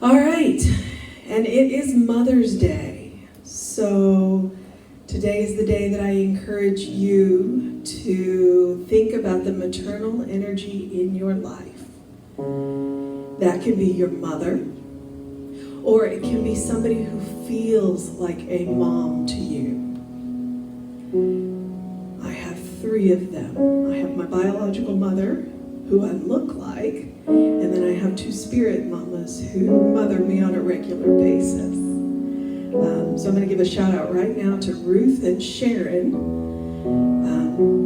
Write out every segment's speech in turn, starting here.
All right, and it is Mother's Day. So today is the day that I encourage you to think about the maternal energy in your life. That can be your mother, or it can be somebody who feels like a mom to you. I have three of them. I have my biological mother, who I look like, and then I have two spirit mamas who mother me on a regular basis. So I'm going to give a shout out right now to Ruth and Sharon.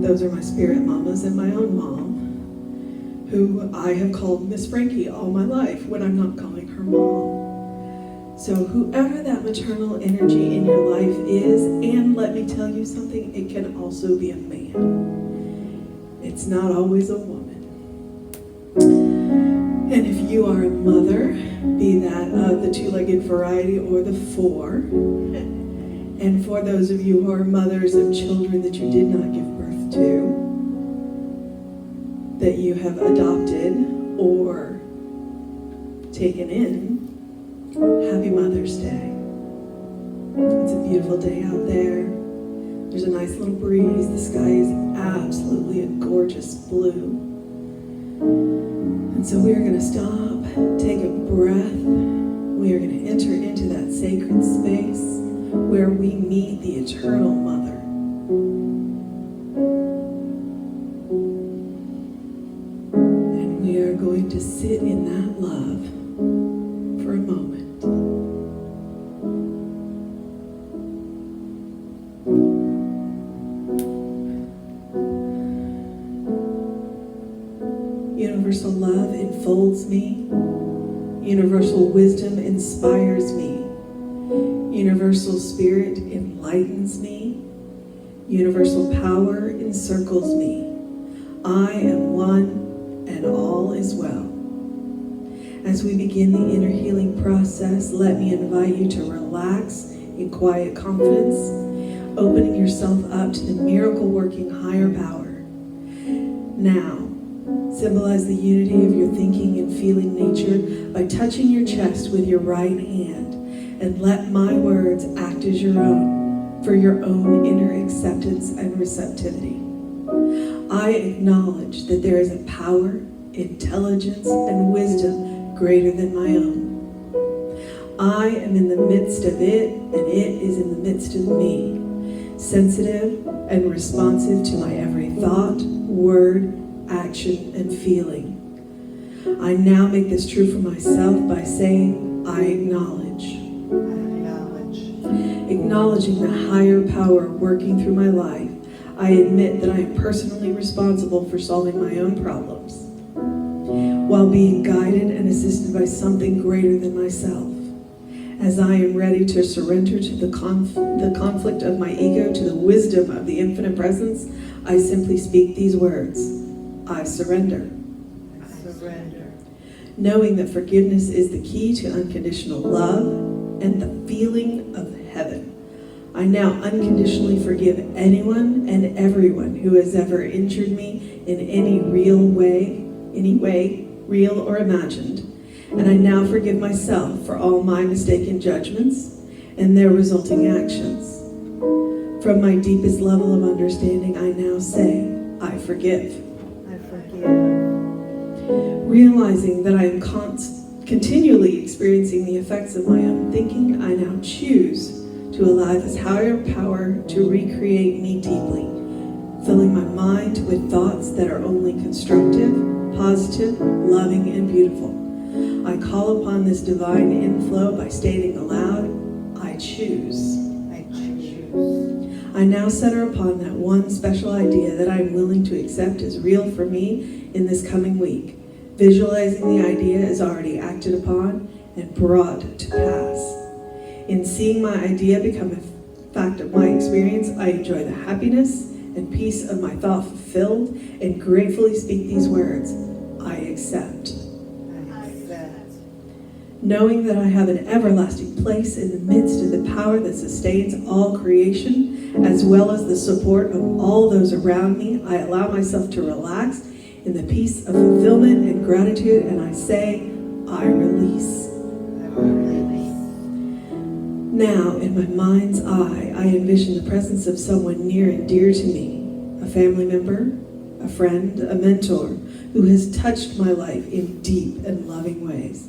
Those are my spirit mamas, and my own mom, who I have called Miss Frankie all my life when I'm not calling her mom. So whoever that maternal energy in your life is, and let me tell you something, it can also be a man. It's not always a woman. And if you are a mother, be that of the two-legged variety or the four, and for those of you who are mothers of children that you did not give birth to, that you have adopted or taken in, happy Mother's Day. It's a beautiful day out there. There's a nice little breeze. The sky is absolutely a gorgeous blue. And so we are going to stop, take a breath. We are going to enter into that sacred space where we meet the eternal Mother. And we are going to sit in that love for a moment. Universal love enfolds me. Universal wisdom inspires me. Universal spirit enlightens me. Universal power encircles me. I am one and all is well. As we begin the inner healing process, let me invite you to relax in quiet confidence, opening yourself up to the miracle-working higher power. Now, symbolize the unity of your thinking and feeling nature by touching your chest with your right hand, and let my words act as your own for your own inner acceptance and receptivity. I acknowledge that there is a power, intelligence, and wisdom greater than my own. I am in the midst of it, and it is in the midst of me, sensitive and responsive to my every thought, word, action, and feeling. I now make this true for myself by saying, I acknowledge. Acknowledging the higher power working through my life, I admit that I am personally responsible for solving my own problems, while being guided and assisted by something greater than myself. As I am ready to surrender to the conflict of my ego to the wisdom of the infinite presence, I simply speak these words. I surrender. I surrender. Knowing that forgiveness is the key to unconditional love and the feeling of heaven, I now unconditionally forgive anyone and everyone who has ever injured me in any way, real or imagined. And I now forgive myself for all my mistaken judgments and their resulting actions. From my deepest level of understanding, I now say, I forgive. Realizing that I am continually experiencing the effects of my own thinking, I now choose to allow this higher power to recreate me deeply, filling my mind with thoughts that are only constructive, positive, loving, and beautiful. I call upon this divine inflow by stating aloud, I choose. I choose. I now center upon that one special idea that I am willing to accept as real for me in this coming week, visualizing the idea as already acted upon and brought to pass. In seeing my idea become a fact of my experience, I enjoy the happiness and peace of my thought fulfilled and gratefully speak these words, I accept. I accept. Knowing that I have an everlasting place in the midst of the power that sustains all creation, as well as the support of all those around me, I allow myself to relax in the peace of fulfillment and gratitude, and I say, I release. Now, in my mind's eye, I envision the presence of someone near and dear to me, a family member, a friend, a mentor, who has touched my life in deep and loving ways.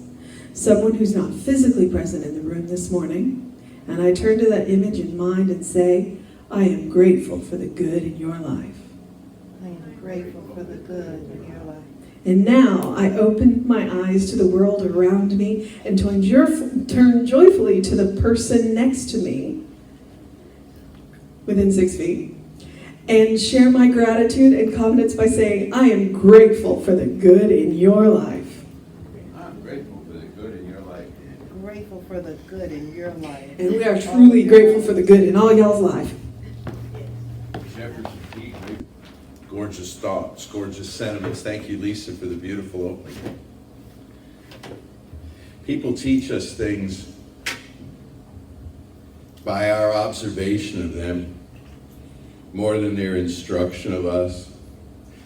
Someone who's not physically present in the room this morning, and I turn to that image in mind and say, I am grateful for the good in your life. I am grateful for the good in your life. And now I open my eyes to the world around me and turn joyfully to the person next to me, within 6 feet, and share my gratitude and confidence by saying, I am grateful for the good in your life. I'm grateful for the good in your life. Grateful for the good in your life. And we are truly grateful for the good in all y'all's life. Gorgeous thoughts, gorgeous sentiments. Thank you, Lisa, for the beautiful opening. People teach us things by our observation of them more than their instruction of us.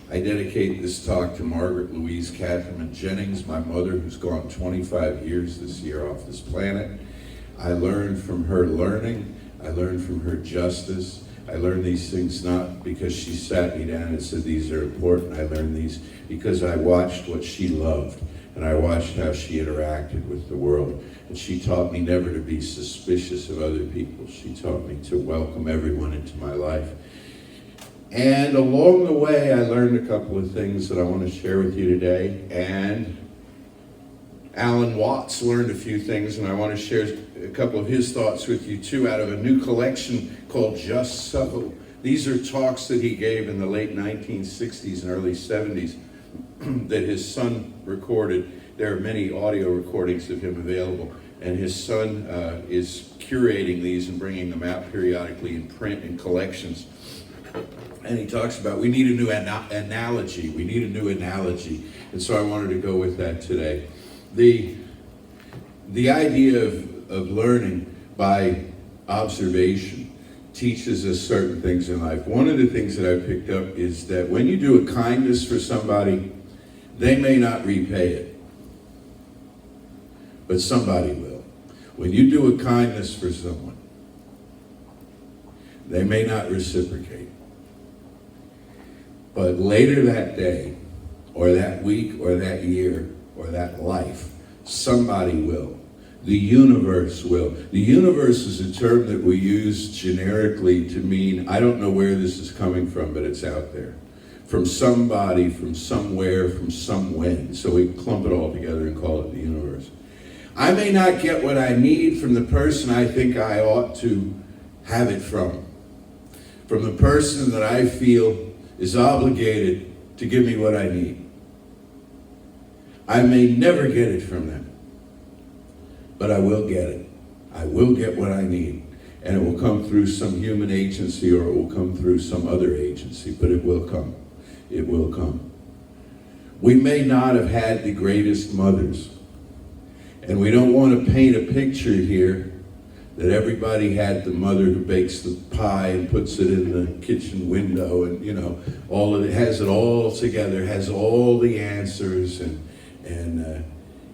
I dedicate this talk to Margaret Louise Catherman Jennings, my mother, who's gone 25 years this year off this planet. I learned from her learning. I learned from her justice. I learned these things not because she sat me down and said these are important. I learned these because I watched what she loved, and I watched how she interacted with the world. And she taught me never to be suspicious of other people. She taught me to welcome everyone into my life. And along the way, I learned a couple of things that I want to share with you today. And Alan Watts learned a few things, and I want to share a couple of his thoughts with you too, out of a new collection called Just So. These are talks that he gave in the late 1960s and early 70s that his son recorded. There are many audio recordings of him available, and his son is curating these and bringing them out periodically in print in collections. And he talks about we need a new analogy. We need a new analogy. And so I wanted to go with that today. The idea of learning by observation teaches us certain things in life. One of the things that I picked up is that when you do a kindness for somebody, they may not repay it, but somebody will. When you do a kindness for someone, they may not reciprocate, but later that day, or that week, or that year, or that life, somebody will. The universe will. The universe is a term that we use generically to mean, I don't know where this is coming from, but it's out there. From somebody, from somewhere, from somewhen. So we clump it all together and call it the universe. I may not get what I need from the person I think I ought to have it from the person that I feel is obligated to give me what I need. I may never get it from them, but I will get it. I will get what I need, and it will come through some human agency, or it will come through some other agency, but it will come. It will come. We may not have had the greatest mothers, and we don't want to paint a picture here that everybody had the mother who bakes the pie and puts it in the kitchen window, and all of it, has it all together, has all the answers, and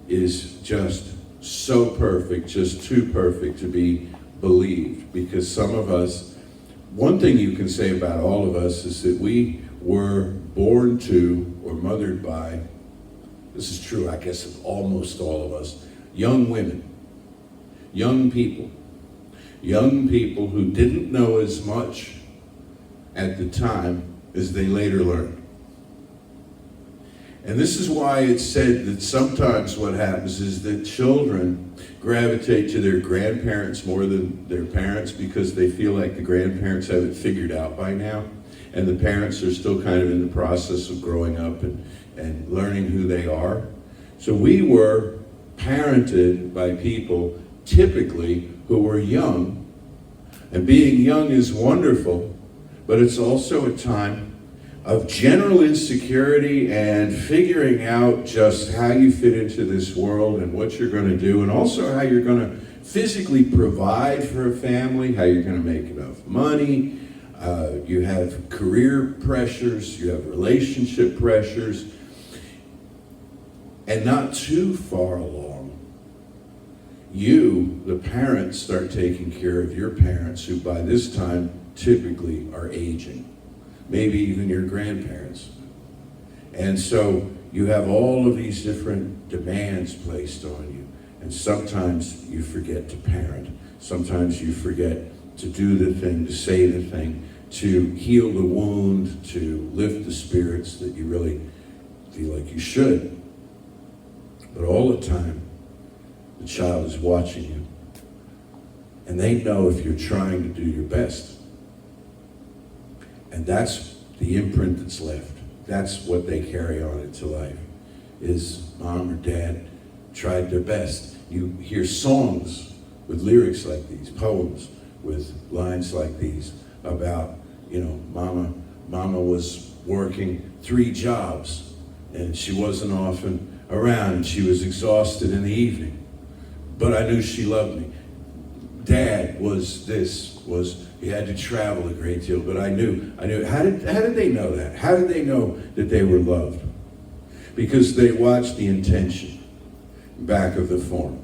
is just so perfect, just too perfect to be believed. Because some of us, one thing you can say about all of us is that we were born to or mothered by, this is true I guess of almost all of us, young women, young people who didn't know as much at the time as they later learned. And this is why it's said that sometimes what happens is that children gravitate to their grandparents more than their parents because they feel like the grandparents have it figured out by now, and the parents are still kind of in the process of growing up and learning who they are. So we were parented by people typically who were young, and being young is wonderful, but it's also a time of general insecurity and figuring out just how you fit into this world and what you're going to do, and also how you're going to physically provide for a family, how you're going to make enough money. You have career pressures, you have relationship pressures, and not too far along, you, the parents, start taking care of your parents, who by this time typically are aging, maybe even your grandparents. And so you have all of these different demands placed on you, and sometimes you forget to parent. Sometimes you forget to do the thing, to say the thing, to heal the wound, to lift the spirits that you really feel like you should. But all the time, the child is watching you, and they know if you're trying to do your best. And that's the imprint that's left. That's what they carry on into life, is mom or dad tried their best. You hear songs with lyrics like these, poems with lines like these about, mama was working 3 jobs and she wasn't often around. She was exhausted in the evening, but I knew she loved me. Dad was he had to travel a great deal, but I knew. How did they know that? How did they know that they were loved? Because they watched the intention back of the form.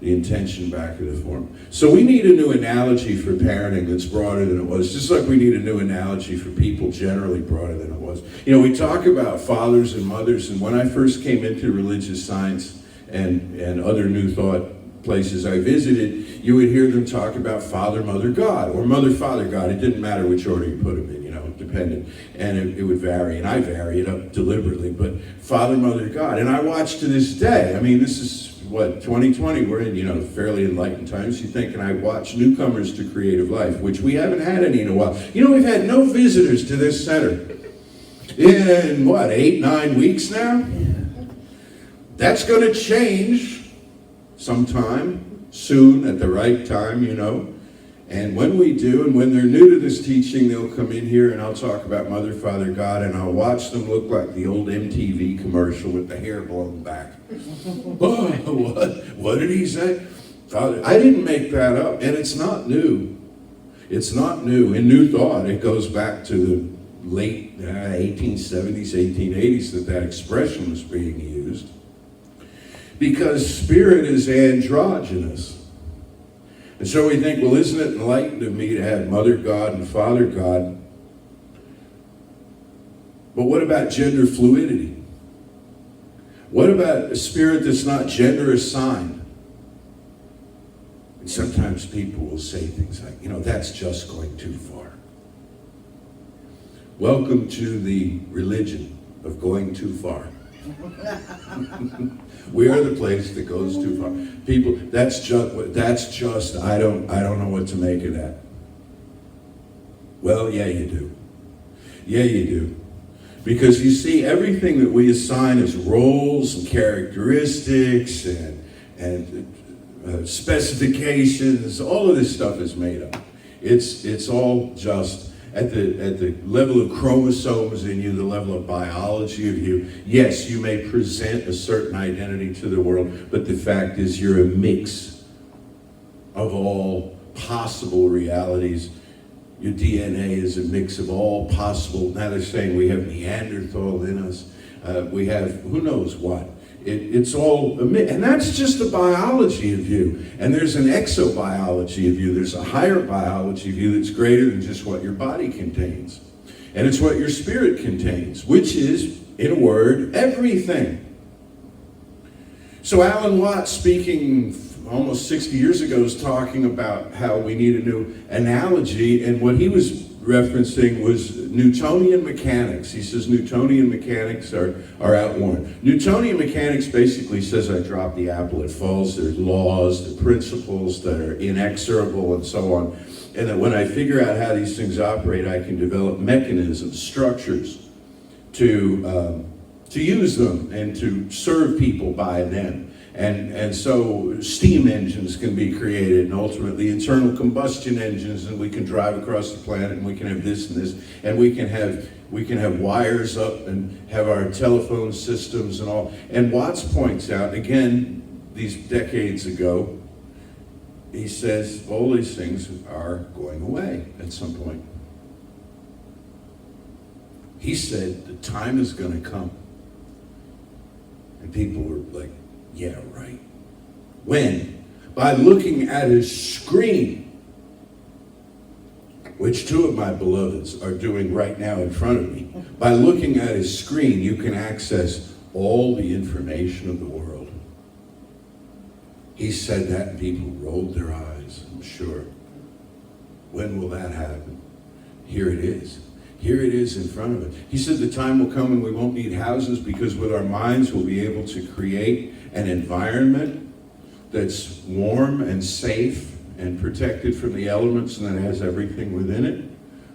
The intention back of the form. So we need a new analogy for parenting that's broader than it was, just like we need a new analogy for people generally broader than it was. We talk about fathers and mothers, and when I first came into religious science and other New Thought places I visited, you would hear them talk about Father, Mother, God, or Mother, Father, God. It didn't matter which order you put them in, it depended. And it would vary, and I vary it up deliberately, but Father, Mother, God. And I watch to this day, this is, 2020, we're in, fairly enlightened times. You think, and I watch newcomers to creative life, which we haven't had any in a while. We've had no visitors to this center in, 8-9 weeks now? That's going to change sometime soon, at the right time, And when we do, and when they're new to this teaching, they'll come in here and I'll talk about Mother, Father, God, and I'll watch them look like the old MTV commercial with the hair blown back. What did he say? Father, I didn't make that up, and it's not new. It's not new. In New Thought, it goes back to the late 1870s, 1880s that expression was being used. Because spirit is androgynous. And so we think, well, isn't it enlightened of me to have Mother God and Father God? But what about gender fluidity? What about a spirit that's not gender assigned? And sometimes people will say things like, that's just going too far. Welcome to the religion of going too far. We are the place that goes too far. People, that's just, I don't know what to make of that. Well, yeah, you do. Yeah, you do. Because you see, everything that we assign as roles and characteristics and specifications, all of this stuff is made up. It's all just at the level of chromosomes in you, the level of biology of you. Yes, you may present a certain identity to the world, but the fact is you're a mix of all possible realities. Your DNA is a mix of all possible. Now they're saying we have Neanderthal in us. We have who knows what. It's all a mix. And that's just the biology of you. And there's an exobiology of you. There's a higher biology of you that's greater than just what your body contains. And it's what your spirit contains, which is, in a word, everything. So Alan Watts, speaking almost 60 years ago, was talking about how we need a new analogy, and what he was referencing was Newtonian mechanics. He says Newtonian mechanics are outworn. Newtonian mechanics basically says I drop the apple, it falls. There's laws, the principles that are inexorable and so on. And that when I figure out how these things operate, I can develop mechanisms, structures to use them and to serve people by them. And so steam engines can be created, and ultimately internal combustion engines, and we can drive across the planet, and we can have this and this, and we can have wires up and have our telephone systems and all. And Watts points out, again, these decades ago, he says all these things are going away at some point. He said the time is going to come. And people were like, yeah, right. When? by looking at a screen, which two of my beloveds are doing right now in front of me. By looking at a screen, you can access all the information of the world. He said that and people rolled their eyes, I'm sure. When will that happen? Here it is. Here it is in front of us. He said the time will come when we won't need houses because with our minds we'll be able to create an environment that's warm and safe and protected from the elements and that has everything within it.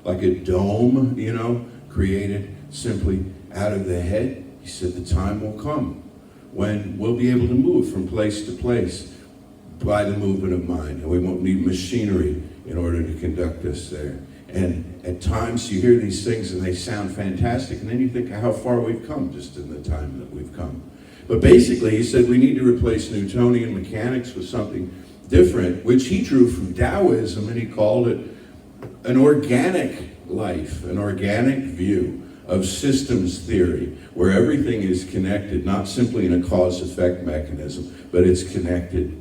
Like a dome, created simply out of the head. He said the time will come when we'll be able to move from place to place by the movement of mind, and we won't need machinery in order to conduct us there. And at times you hear these things and they sound fantastic, and then you think how far we've come just in the time that we've come. But basically, he said we need to replace Newtonian mechanics with something different, which he drew from Taoism, and he called it an organic life, an organic view of systems theory, where everything is connected, not simply in a cause-effect mechanism, but it's connected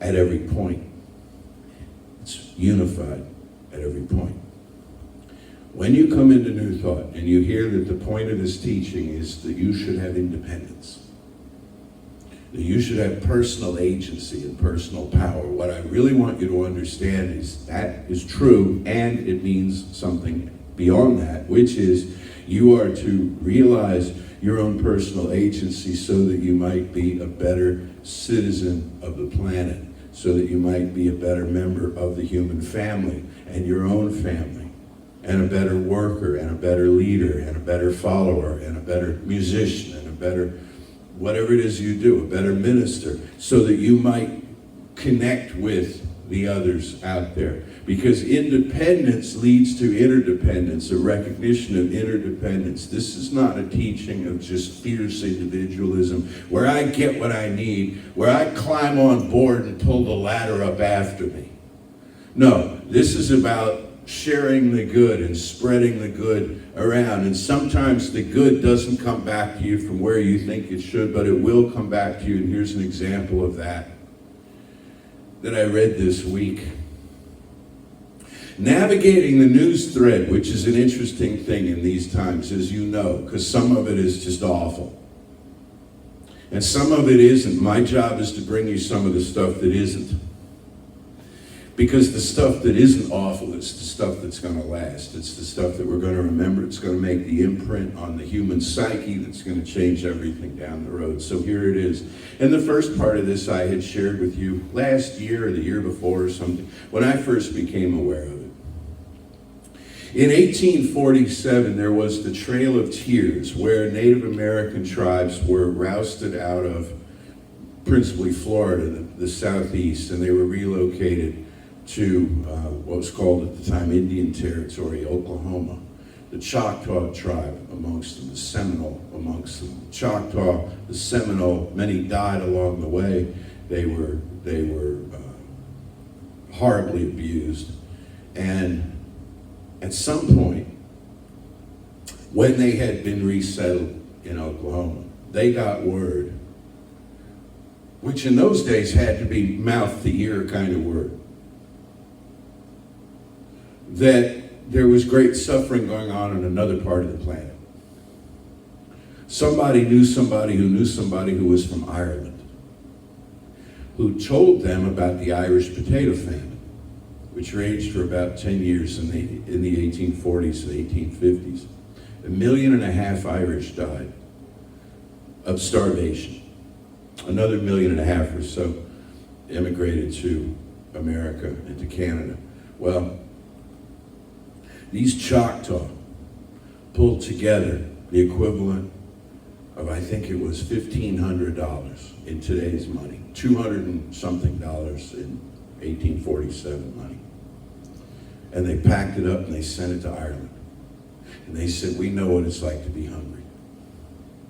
at every point. It's unified at every point. When you come into New Thought and you hear that the point of this teaching is that you should have independence, that you should have personal agency and personal power, what I really want you to understand is that is true, and it means something beyond that, which is you are to realize your own personal agency so that you might be a better citizen of the planet, so that you might be a better member of the human family and your own family, and a better worker and a better leader and a better follower and a better musician and a better whatever it is you do, a better minister, so that you might connect with the others out there. Because independence leads to interdependence, a recognition of interdependence. This is not a teaching of just fierce individualism, where I get what I need, where I climb on board and pull the ladder up after me. No, this is about sharing the good and spreading the good around. And sometimes the good doesn't come back to you from where you think it should, but it will come back to you. And here's an example of that I read this week. Navigating the news thread, which is an interesting thing in these times, as you know, because some of it is just awful. And some of it isn't. My job is to bring you some of the stuff that isn't. Because the stuff that isn't awful, it's the stuff that's going to last. It's the stuff that we're going to remember. It's going to make the imprint on the human psyche that's going to change everything down the road. So here it is. And the first part of this I had shared with you last year or the year before or something, when I first became aware of it. In 1847, there was the Trail of Tears, where Native American tribes were rousted out of principally Florida, the southeast, and they were relocated to what was called at the time Indian Territory, Oklahoma. The Choctaw tribe amongst them, the Seminole amongst them. Choctaw, the Seminole, many died along the way. They were horribly abused. And at some point, when they had been resettled in Oklahoma, they got word, which in those days had to be mouth to ear kind of word, that there was great suffering going on in another part of the planet. Somebody who knew somebody who was from Ireland, who told them about the Irish potato famine, which raged for about 10 years in the 1840s and 1850s. 1.5 million Irish died of starvation. Another 1.5 million or so immigrated to America and to Canada. Well, these Choctaw pulled together the equivalent of, I think it was $1,500 in today's money, $200 and something in 1847 money. And they packed it up and they sent it to Ireland. And they said, we know what it's like to be hungry.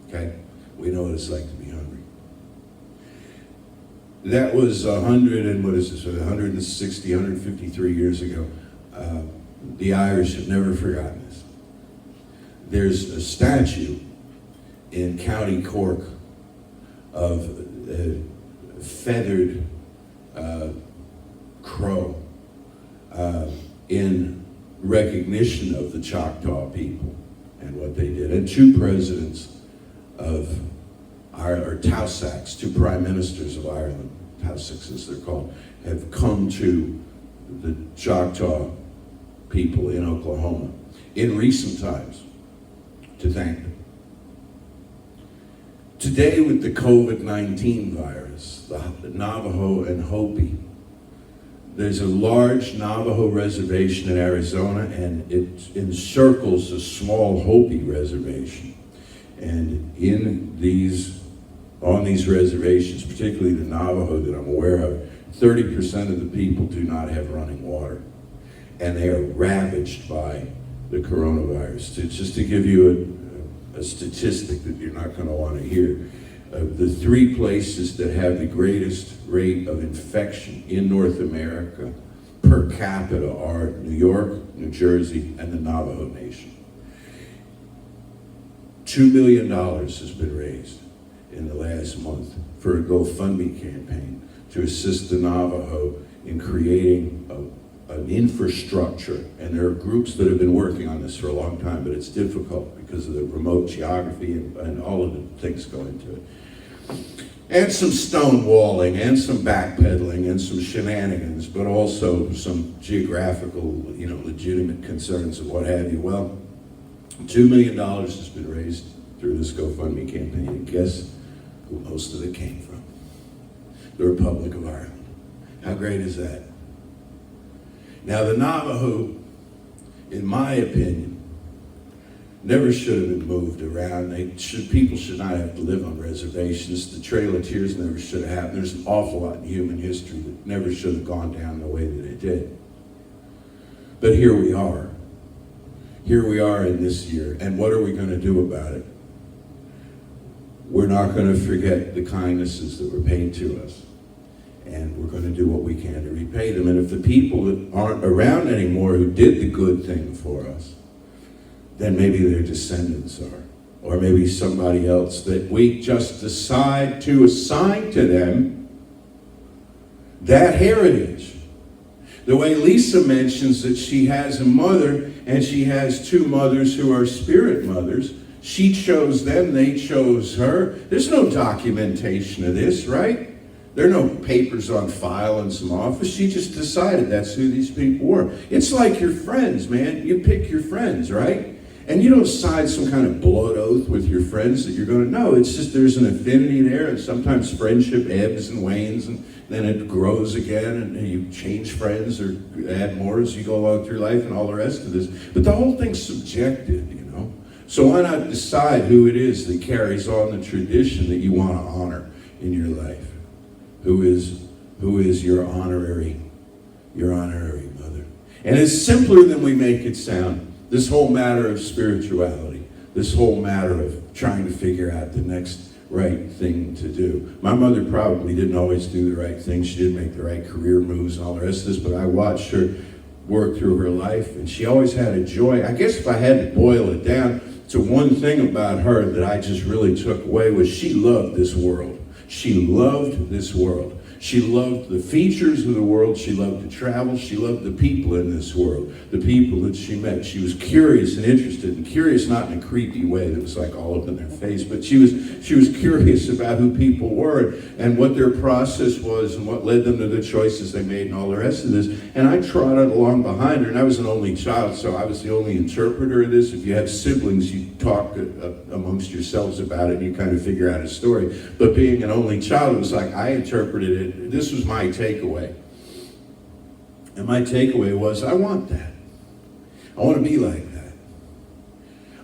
Okay? We know what it's like to be hungry. That was 160, 153 years ago. The Irish have never forgotten this. There's a statue in County Cork of a feathered crow in recognition of the Choctaw people and what they did. And two presidents of Ireland, or Taoiseachs, two prime ministers of Ireland, Taoiseachs as they're called, have come to the Choctaw people in Oklahoma in recent times to thank them. Today with the COVID-19 virus, the Navajo and Hopi, there's a large Navajo reservation in Arizona, and it encircles a small Hopi reservation. And on these reservations, particularly the Navajo that I'm aware of, 30% of the people do not have running water. And they are ravaged by the coronavirus. Just to give you a statistic that you're not going to want to hear, the three places that have the greatest rate of infection in North America per capita are New York, New Jersey, and the Navajo Nation. $2 million has been raised in the last month for a GoFundMe campaign to assist the Navajo in creating an infrastructure. And there are groups that have been working on this for a long time, but it's difficult because of the remote geography and all of the things go into it. And some stonewalling and some backpedaling and some shenanigans, but also some geographical, legitimate concerns and what have you. Well, $2 million has been raised through this GoFundMe campaign, and guess who most of it came from? The Republic of Ireland. How great is that? Now, the Navajo, in my opinion, never should have been moved around. People should not have to live on reservations. The Trail of Tears never should have happened. There's an awful lot in human history that never should have gone down the way that it did. But here we are. Here we are in this year, and what are we going to do about it? We're not going to forget the kindnesses that were paid to us, and we're going to do what we can to repay them. And if the people that aren't around anymore who did the good thing for us, then maybe their descendants are, or maybe somebody else that we just decide to assign to them that heritage. The way Lisa mentions that she has a mother and she has two mothers who are spirit mothers. She chose them, they chose her. There's no documentation of this, right? There are no papers on file in some office. She just decided that's who these people were. It's like your friends, man. You pick your friends, right? And you don't sign some kind of blood oath with your friends that you're going to know. It's just there's an affinity there, and sometimes friendship ebbs and wanes, and then it grows again, and you change friends or add more as you go along through life and all the rest of this. But the whole thing's subjective, So why not decide who it is that carries on the tradition that you want to honor in your life? Who is your honorary mother? And it's simpler than we make it sound. This whole matter of spirituality, this whole matter of trying to figure out the next right thing to do. My mother probably didn't always do the right thing. She didn't make the right career moves and all the rest of this, but I watched her work through her life, and she always had a joy. I guess if I had to boil it down to one thing about her that I just really took away was she loved this world. She loved this world. She loved the features of the world. She loved to travel. She loved the people in this world, the people that she met. She was curious and interested, and curious not in a creepy way that was like all up in their face, but she was curious about who people were and what their process was and what led them to the choices they made and all the rest of this. And I trotted along behind her, and I was an only child, so I was the only interpreter of this. If you have siblings, you talk amongst yourselves about it, and you kind of figure out a story. But being an only child, it was like I interpreted it. This was my takeaway. And my takeaway was, I want that. I want to be like that.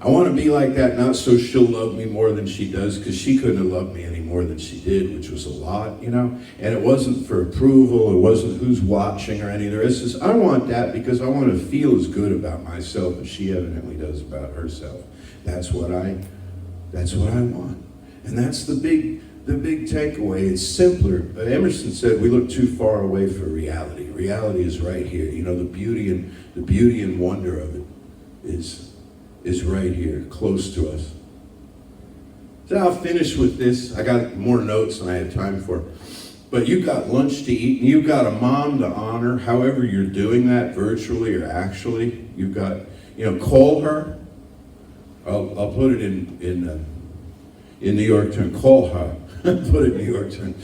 I want to be like that, not so she'll love me more than she does, because she couldn't have loved me any more than she did, which was a lot, And it wasn't for approval. It wasn't who's watching or any of the rest. It's, I want that because I want to feel as good about myself as she evidently does about herself. That's what I want. And that's the big takeaway. It's simpler. Emerson said we look too far away for reality. Reality is right here. The beauty and wonder of it is right here, close to us. So I'll finish with this. I got more notes than I had time for. But you've got lunch to eat, and you've got a mom to honor, however you're doing that, virtually or actually. You've got, call her. I'll put it in New York term. Call her. Put it in New York term.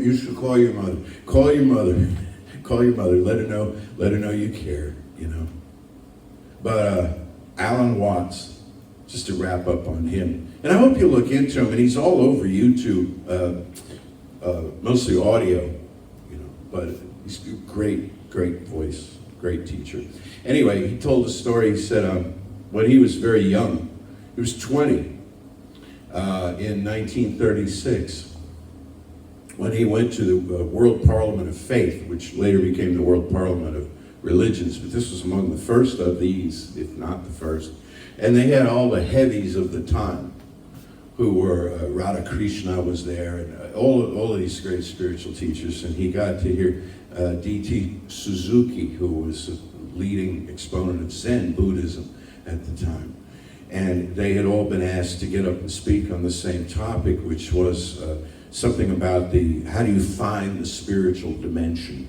You should call your mother. Call your mother. Call your mother. Let her know you care. But Alan Watts, just to wrap up on him, and I hope you look into him. And he's all over YouTube. Mostly audio, but he's a great voice, great teacher. Anyway, he told a story. He said when he was very young, he was 20 in 1936, when he went to the World Parliament of Faith, which later became the World Parliament of Religions, but this was among the first of these, if not the first. And they had all the heavies of the time, who were, Radha Krishna was there, and all of these great spiritual teachers, and he got to hear D.T. Suzuki, who was a leading exponent of Zen Buddhism at the time. And they had all been asked to get up and speak on the same topic, which was something about how do you find the spiritual dimension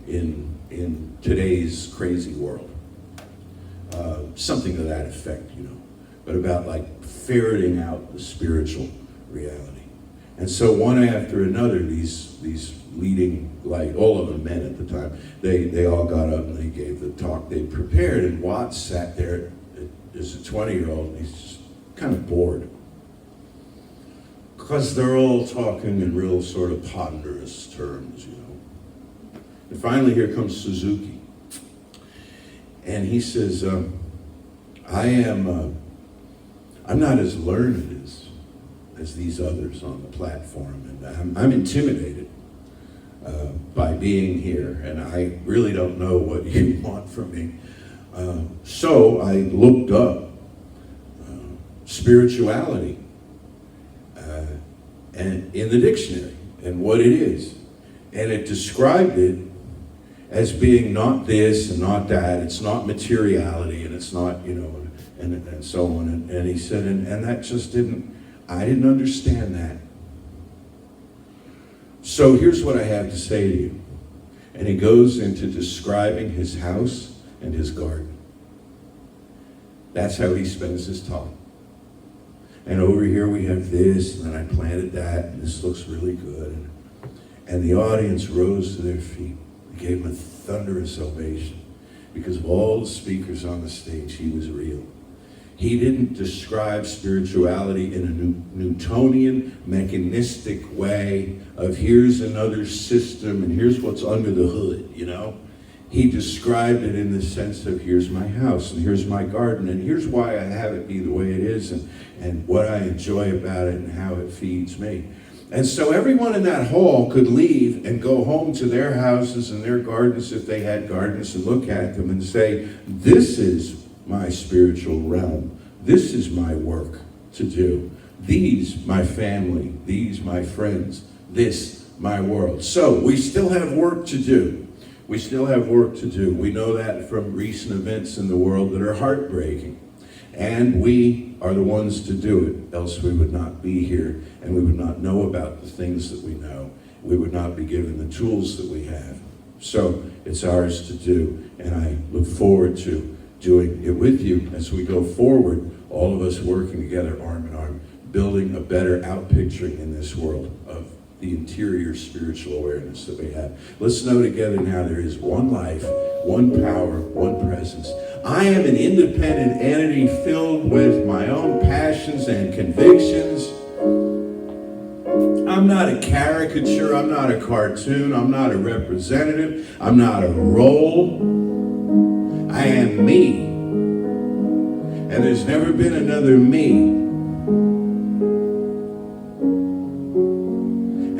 in today's crazy world. Something to that effect, but about like ferreting out the spiritual reality. And so one after another, these leading light, all of them men at the time, they all got up and they gave the talk they'd prepared, and Watts sat there as a 20-year-old, and he's just kind of bored. Because they're all talking in real sort of ponderous terms, And finally here comes Suzuki. And he says, I'm not as learned as these others on the platform, and I'm intimidated by being here, and I really don't know what you want from me. So I looked up spirituality and in the dictionary and what it is, and it described it as being not this and not that. It's not materiality, and it's not, and so on. And he said, and that just I didn't understand that. So here's what I have to say to you. And he goes into describing his house and his garden. That's how he spends his talk. And over here we have this, and then I planted that, and this looks really good. And the audience rose to their feet. They gave him a thunderous ovation. Because of all the speakers on the stage, he was real. He didn't describe spirituality in a Newtonian, mechanistic way of here's another system and here's what's under the hood, He described it in the sense of here's my house and here's my garden and here's why I have it be the way it is and what I enjoy about it and how it feeds me. And so everyone in that hall could leave and go home to their houses and their gardens, if they had gardens, and look at them and say, this is my spiritual realm. This is my work to do. These, my family. These, my friends. This, my world. So we still have work to do. We still have work to do. We know that from recent events in the world that are heartbreaking. And we are the ones to do it, else we would not be here, and we would not know about the things that we know. We would not be given the tools that we have. So it's ours to do, and I look forward to doing it with you as we go forward, all of us working together arm in arm, building a better outpicturing in this world of the interior spiritual awareness that we have. Let's know together now there is one life, one power, one presence. I am an independent entity filled with my own passions and convictions. I'm not a caricature, I'm not a cartoon, I'm not a representative, I'm not a role. I am me. And there's never been another me.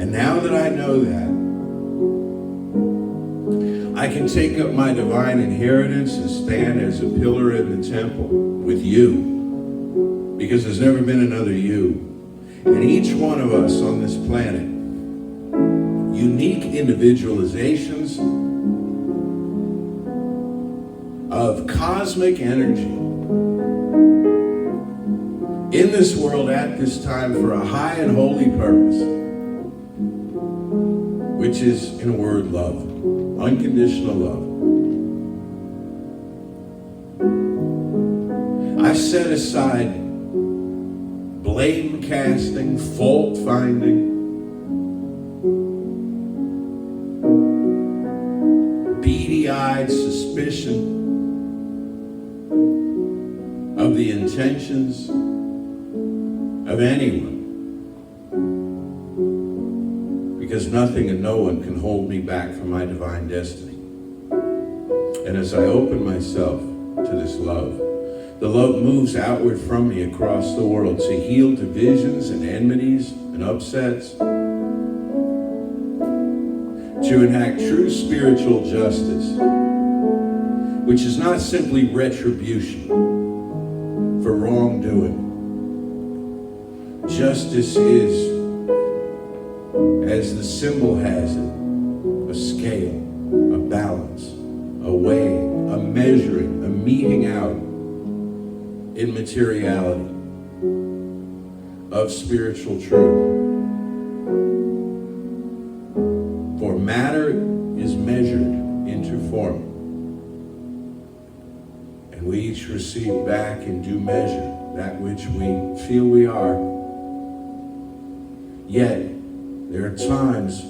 And now that I know that, I can take up my divine inheritance and stand as a pillar in the temple with you. Because there's never been another you. And each one of us on this planet, unique individualizations of cosmic energy in this world at this time for a high and holy purpose. which is, in a word, love. Unconditional love. I set aside blame casting, fault finding, beady-eyed suspicion of the intentions of anyone. Because nothing and no one can hold me back from my divine destiny. And as I open myself to this love, the love moves outward from me across the world to heal divisions and enmities and upsets, to enact true spiritual justice, which is not simply retribution for wrongdoing. Justice is, as the symbol has it, a scale, a balance, a weigh, a measuring, a meeting out in materiality of spiritual truth. For matter is measured into form, and we each receive back in due measure that which we feel we are. Yet, there are times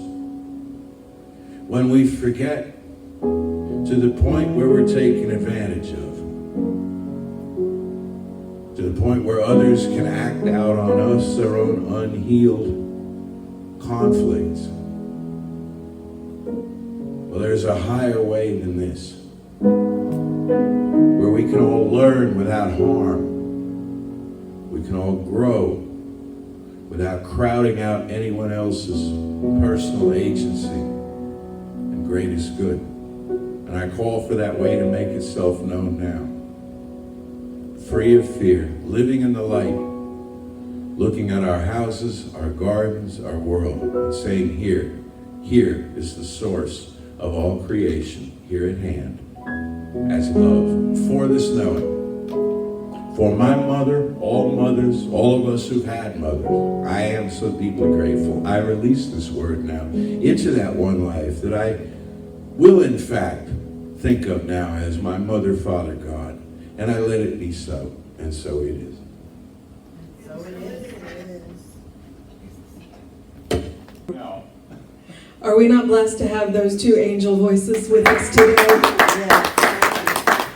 when we forget to the point where we're taken advantage of, to the point where others can act out on us their own unhealed conflicts. Well, there's a higher way than this, where we can all learn without harm. We can all grow without crowding out anyone else's personal agency and greatest good. And I call for that way to make itself known now. Free of fear, living in the light, looking at our houses, our gardens, our world, and saying, here is the source of all creation, here at hand, as love. For this knowing, for my mother, all mothers, all of us who've had mothers, I am so deeply grateful. I release this word now into that one life that I will in fact think of now as my mother, father, God. And I let it be so, and so it is. So it is. No. Are we not blessed to have those two angel voices with us today? Yes.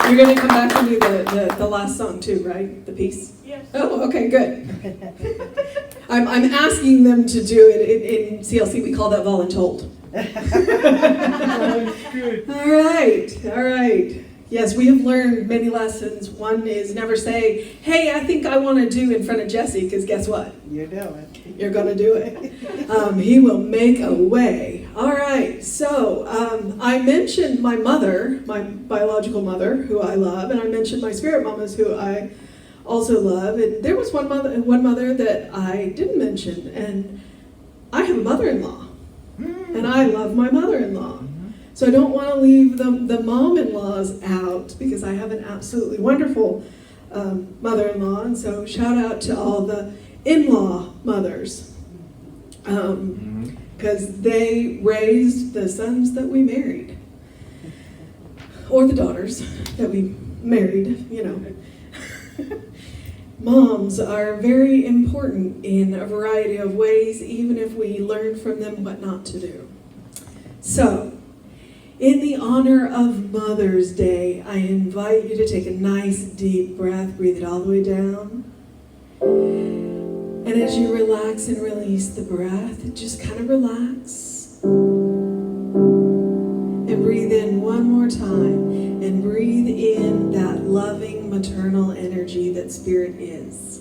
You're going to come back and do the last song too, right? The piece? Yes. Oh, okay, good. I'm asking them to do it. In CLC, we call that voluntold. All right. Yes, we have learned many lessons. One is never say, hey, I think I want to do in front of Jesse, because guess what? You're doing. You're going to do it. He will make a way. All right, so I mentioned my mother, my biological mother, who I love, and I mentioned my spirit mamas, who I also love. And there was one mother that I didn't mention, and I have a mother-in-law, and I love my mother-in-law. So I don't want to leave the mom-in-laws out, because I have an absolutely wonderful mother-in-law. And so shout out to all the in-law mothers, because they raised the sons that we married, or the daughters that we married, Moms are very important in a variety of ways, even if we learn from them what not to do. So, in the honor of Mother's Day, I invite you to take a nice deep breath, breathe it all the way down. And as you relax and release the breath, just kind of relax. And breathe in one more time, and breathe in that loving maternal energy that Spirit is.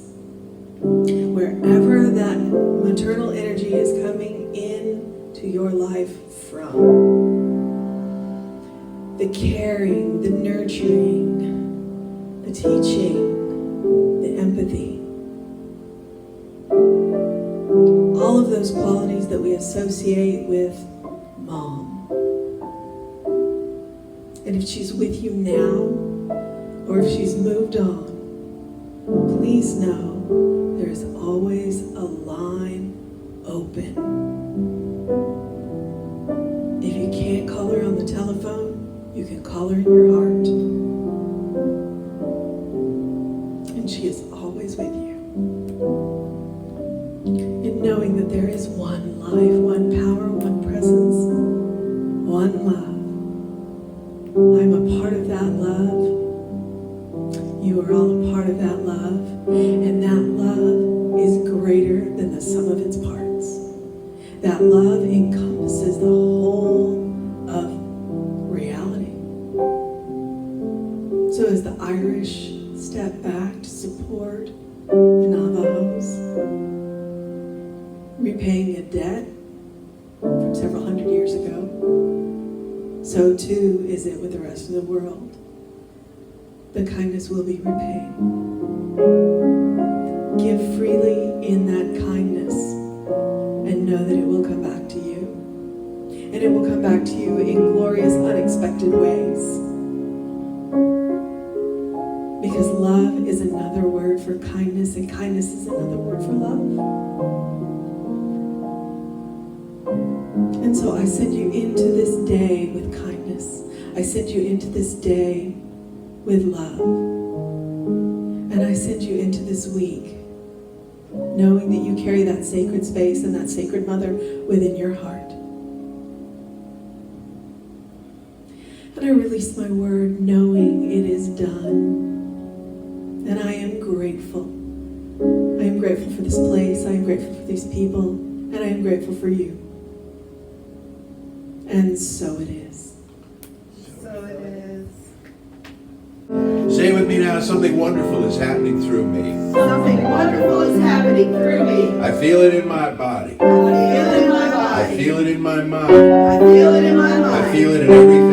Wherever that maternal energy is coming in to your life from. The caring, the nurturing, the teaching, the empathy. All of those qualities that we associate with mom. And if she's with you now, or if she's moved on, please know there is always a line open. can't call her on the telephone, you can call her in your heart. And she is always with you. In knowing that there is one life, one power, one presence, one love. I'm a part of that love. You are all a part of that love. And that love is greater than the sum of its parts. That love encompasses the whole of reality. So as the Irish step back to support the Navajos, repaying a debt from several hundred years ago, so too is it with the rest of the world. The kindness will be repaid. Give freely in that kindness and know that it will come back to you. And it will come back to you in glorious, unexpected ways. Because love is another word for kindness, and kindness is another word for love. And so I send you into this day with kindness. I send you into this day with love. And I send you into this week knowing that you carry that sacred space and that sacred mother within your heart. And I release my word knowing it is done. And I am grateful. I am grateful for this place. I am grateful for these people. And I am grateful for you. And so it is. So it is. Say with me now, something wonderful is happening through me. Something wonderful is happening through me. I feel it in my body. I feel it in my I body. feel it in my mind. I feel it in my mind. I feel it in every